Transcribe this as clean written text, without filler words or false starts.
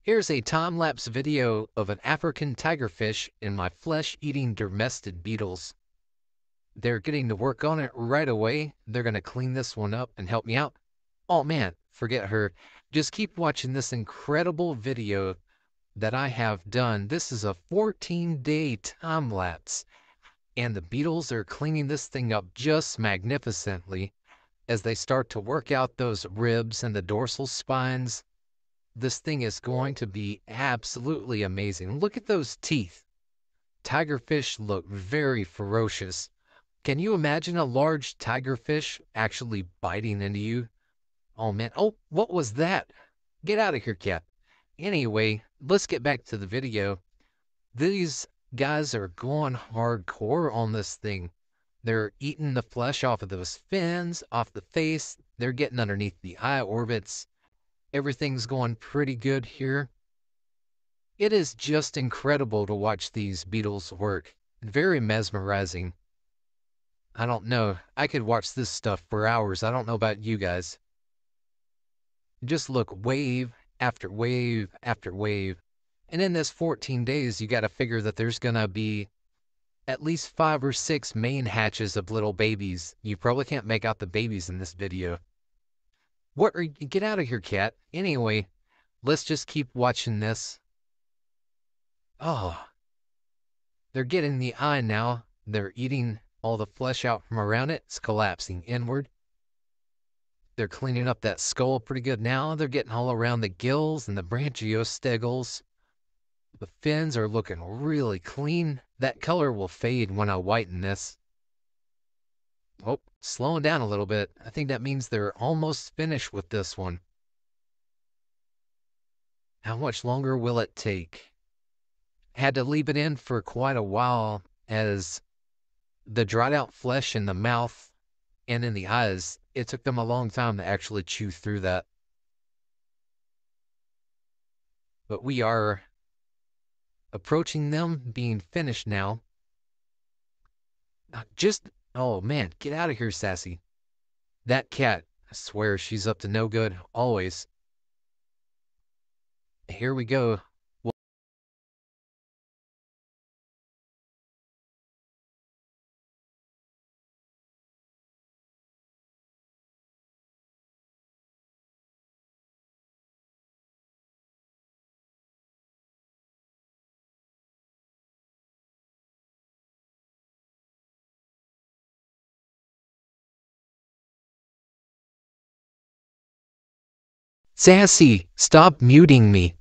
Here's a time-lapse video of an African tigerfish and my flesh-eating domestic beetles. They're getting to work on it right away. They're going to clean this one up and help me out. Oh man, forget her. Just keep watching this incredible video that I have done. This is a 14-day time-lapse, and the beetles are cleaning this thing up just magnificently as they start to work out those ribs and the dorsal spines. This thing is going to be absolutely amazing. Look at those teeth. Tigerfish look very ferocious. Can you imagine a large tigerfish actually biting into you? Oh man, oh, what was that? Get out of here, cat. Anyway, let's get back to the video. These guys are going hardcore on this thing. They're eating the flesh off of those fins, off the face. They're getting underneath the eye orbits. Everything's going pretty good here. It is just incredible to watch these beetles work. Very mesmerizing. I don't know. I could watch this stuff for hours. I don't know about you guys. Just look, wave after wave after wave. And in this 14 days, you got to figure that there's going to be at least 5 or 6 main hatches of little babies. You probably can't make out the babies in this video. What are you? Get out of here, cat. Anyway, let's just keep watching this. Oh, they're getting the eye now. They're eating all the flesh out from around it. It's collapsing inward. They're cleaning up that skull pretty good now. They're getting all around the gills and the branchiostegals. The fins are looking really clean. That color will fade when I whiten this. Oh, slowing down a little bit. I think that means they're almost finished with this one. How much longer will it take? Had to leave it in for quite a while as the dried out flesh in the mouth and in the eyes, it took them a long time to actually chew through that. But we are approaching them being finished now. Oh man, get out of here, Sassy. That cat, I swear she's up to no good, always. Here we go. Sassy, stop muting me.